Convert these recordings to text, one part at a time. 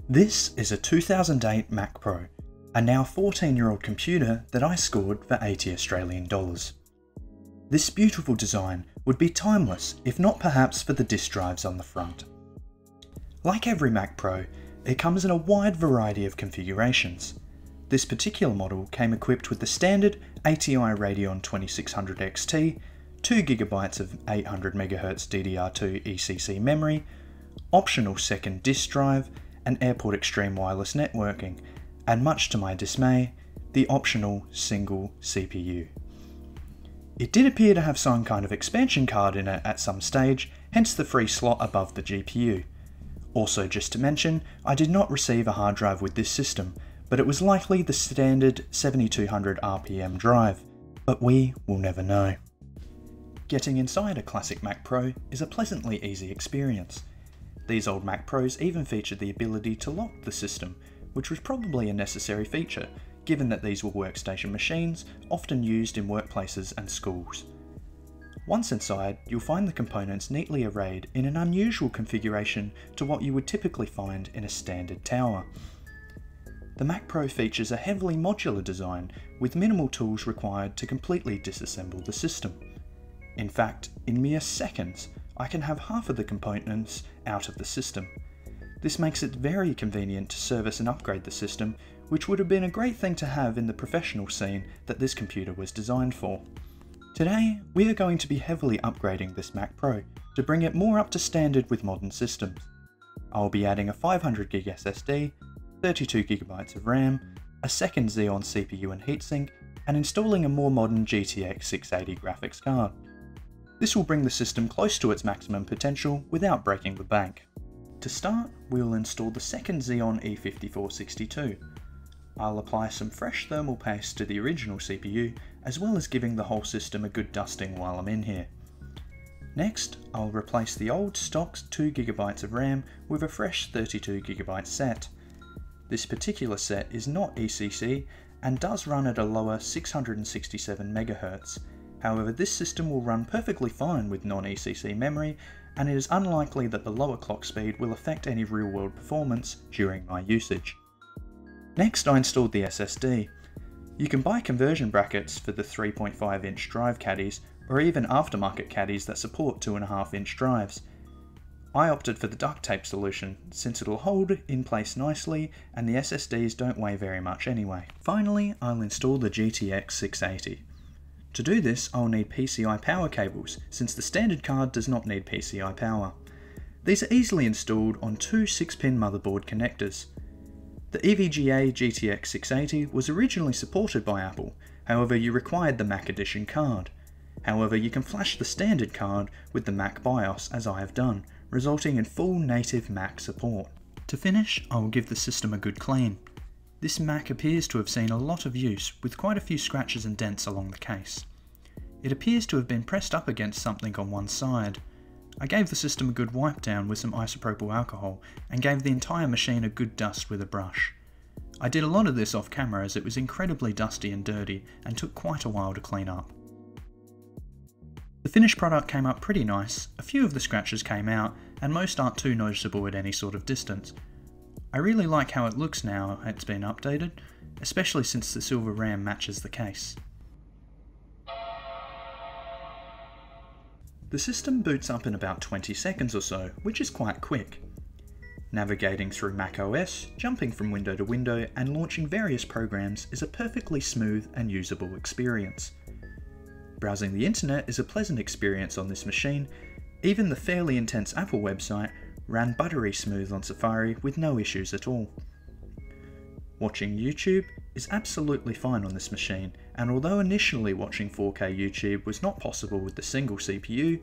This is a 2008 Mac Pro, a now 14-year-old computer that I scored for 80 Australian dollars. This beautiful design would be timeless if not perhaps for the disk drives on the front. Like every Mac Pro, it comes in a wide variety of configurations. This particular model came equipped with the standard ATI Radeon 2600 XT, 2GB of 800MHz DDR2 ECC memory, optional second disk drive, and Airport Extreme wireless networking, and much to my dismay, the optional single CPU. It did appear to have some kind of expansion card in it at some stage, hence the free slot above the GPU. Also, just to mention, I did not receive a hard drive with this system, but it was likely the standard 7200 RPM drive, but we will never know. Getting inside a classic Mac Pro is a pleasantly easy experience. These old Mac Pros even featured the ability to lock the system, which was probably a necessary feature, given that these were workstation machines often used in workplaces and schools. Once inside, you'll find the components neatly arrayed in an unusual configuration to what you would typically find in a standard tower. The Mac Pro features a heavily modular design with minimal tools required to completely disassemble the system. In fact, in mere seconds, I can have half of the components out of the system. This makes it very convenient to service and upgrade the system, which would have been a great thing to have in the professional scene that this computer was designed for. Today, we are going to be heavily upgrading this Mac Pro to bring it more up to standard with modern systems. I will be adding a 500GB SSD, 32GB of RAM, a second Xeon CPU and heatsink, and installing a more modern GTX 680 graphics card. This will bring the system close to its maximum potential without breaking the bank. To start, we will install the second Xeon E5462. I'll apply some fresh thermal paste to the original CPU, as well as giving the whole system a good dusting while I'm in here. Next, I'll replace the old stock 2GB of RAM with a fresh 32GB set. This particular set is not ECC and does run at a lower 667MHz. However, this system will run perfectly fine with non-ECC memory, and it is unlikely that the lower clock speed will affect any real-world performance during my usage. Next, I installed the SSD. You can buy conversion brackets for the 3.5-inch drive caddies, or even aftermarket caddies that support 2.5-inch drives. I opted for the duct tape solution, since it'll hold in place nicely and the SSDs don't weigh very much anyway. Finally, I'll install the GTX 680. To do this, I'll need PCI power cables, since the standard card does not need PCI power. These are easily installed on two 6-pin motherboard connectors. The EVGA GTX 680 was originally supported by Apple, however you required the Mac Edition card. However, you can flash the standard card with the Mac BIOS as I have done, resulting in full native Mac support. To finish, I will give the system a good clean. This Mac appears to have seen a lot of use, with quite a few scratches and dents along the case. It appears to have been pressed up against something on one side. I gave the system a good wipe down with some isopropyl alcohol and gave the entire machine a good dust with a brush. I did a lot of this off camera as it was incredibly dusty and dirty and took quite a while to clean up. The finished product came up pretty nice, a few of the scratches came out and most aren't too noticeable at any sort of distance. I really like how it looks now it's been updated, especially since the silver RAM matches the case. The system boots up in about 20 seconds or so, which is quite quick. Navigating through macOS, jumping from window to window, and launching various programs is a perfectly smooth and usable experience. Browsing the internet is a pleasant experience on this machine. Even the fairly intense Apple website ran buttery smooth on Safari with no issues at all. Watching YouTube is absolutely fine on this machine, and although initially watching 4K YouTube was not possible with the single CPU,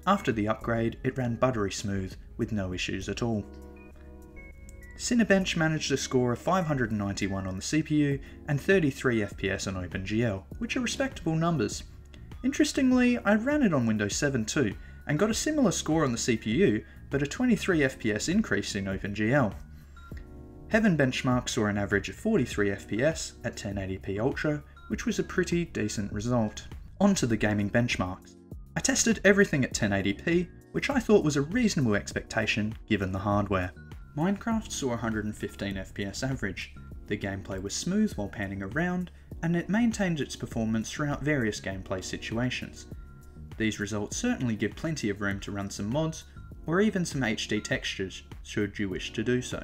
after the upgrade it ran buttery smooth with no issues at all. Cinebench managed a score of 591 on the CPU and 33 FPS on OpenGL, which are respectable numbers. Interestingly, I ran it on Windows 7 too, and got a similar score on the CPU, but a 23 FPS increase in OpenGL. Heaven benchmark saw an average of 43 FPS at 1080p Ultra, which was a pretty decent result. On to the gaming benchmarks. I tested everything at 1080p, which I thought was a reasonable expectation given the hardware. Minecraft saw 115 FPS average. The gameplay was smooth while panning around, and it maintained its performance throughout various gameplay situations. These results certainly give plenty of room to run some mods, or even some HD textures, should you wish to do so.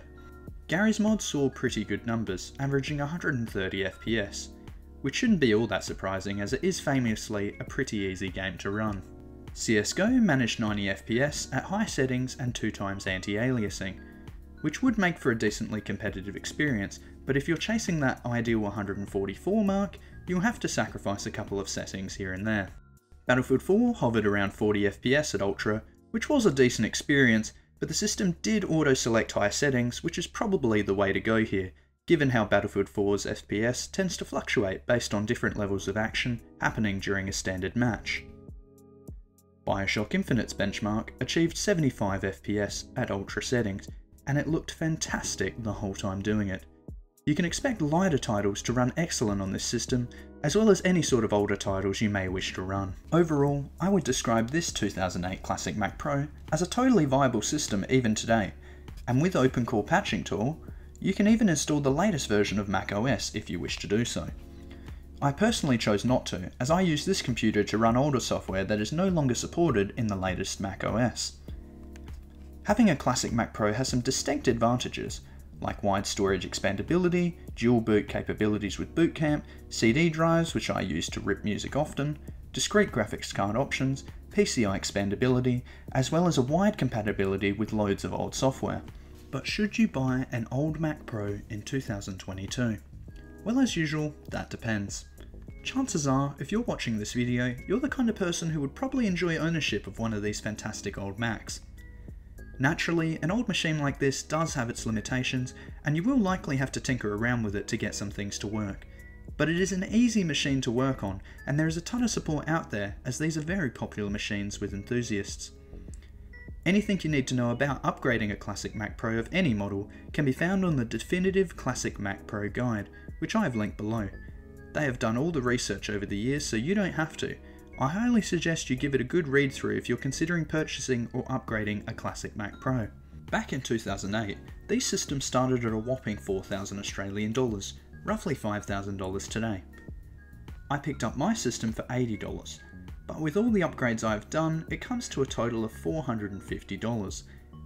Gary's mod saw pretty good numbers, averaging 130 FPS, which shouldn't be all that surprising as it is famously a pretty easy game to run. CSGO managed 90 FPS at high settings and 2x anti-aliasing, which would make for a decently competitive experience, but if you're chasing that ideal 144 mark, you'll have to sacrifice a couple of settings here and there. Battlefield 4 hovered around 40 FPS at Ultra, which was a decent experience, but the system did auto-select higher settings, which is probably the way to go here, given how Battlefield 4's FPS tends to fluctuate based on different levels of action happening during a standard match. Bioshock Infinite's benchmark achieved 75 FPS at Ultra settings, and it looked fantastic the whole time doing it. You can expect lighter titles to run excellent on this system, as well as any sort of older titles you may wish to run. Overall, I would describe this 2008 Classic Mac Pro as a totally viable system even today, and with OpenCore patching tool, you can even install the latest version of Mac OS if you wish to do so. I personally chose not to, as I use this computer to run older software that is no longer supported in the latest Mac OS. Having a Classic Mac Pro has some distinct advantages, like wide storage expandability, dual boot capabilities with Boot Camp, CD drives which I use to rip music often, discrete graphics card options, PCI expandability, as well as a wide compatibility with loads of old software. But should you buy an old Mac Pro in 2022? Well, as usual, that depends. Chances are, if you're watching this video, you're the kind of person who would probably enjoy ownership of one of these fantastic old Macs. Naturally, an old machine like this does have its limitations, and you will likely have to tinker around with it to get some things to work. But it is an easy machine to work on, and there is a ton of support out there, as these are very popular machines with enthusiasts. Anything you need to know about upgrading a Classic Mac Pro of any model can be found on the definitive Classic Mac Pro guide, which I have linked below. They have done all the research over the years, so you don't have to. I highly suggest you give it a good read through if you're considering purchasing or upgrading a Classic Mac Pro. Back in 2008, these systems started at a whopping 4,000 Australian dollars, roughly $5,000 today. I picked up my system for $80, but with all the upgrades I've done, it comes to a total of $450,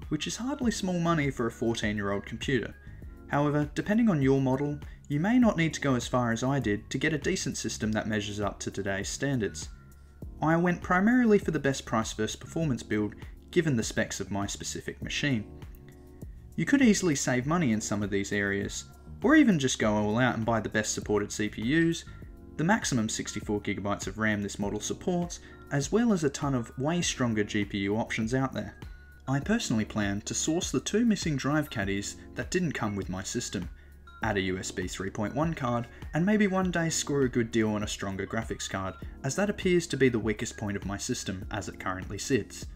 which is hardly small money for a 14-year-old computer. However, depending on your model, you may not need to go as far as I did to get a decent system that measures up to today's standards. I went primarily for the best price versus performance build, given the specs of my specific machine. You could easily save money in some of these areas, or even just go all out and buy the best supported CPUs, the maximum 64GB of RAM this model supports, as well as a ton of way stronger GPU options out there. I personally plan to source the two missing drive caddies that didn't come with my system, add a USB 3.1 card, and maybe one day score a good deal on a stronger graphics card, as that appears to be the weakest point of my system as it currently sits.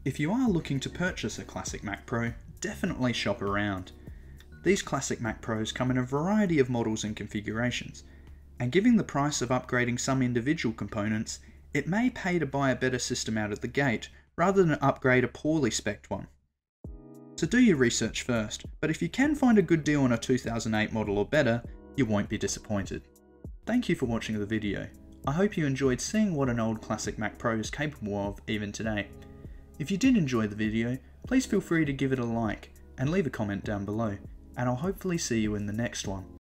If you are looking to purchase a Classic Mac Pro, definitely shop around. These Classic Mac Pros come in a variety of models and configurations, and given the price of upgrading some individual components, it may pay to buy a better system out of the gate rather than upgrade a poorly spec'd one. So do your research first, but if you can find a good deal on a 2008 model or better, you won't be disappointed. Thank you for watching the video. I hope you enjoyed seeing what an old Classic Mac Pro is capable of even today. If you did enjoy the video, please feel free to give it a like and leave a comment down below, and I'll hopefully see you in the next one.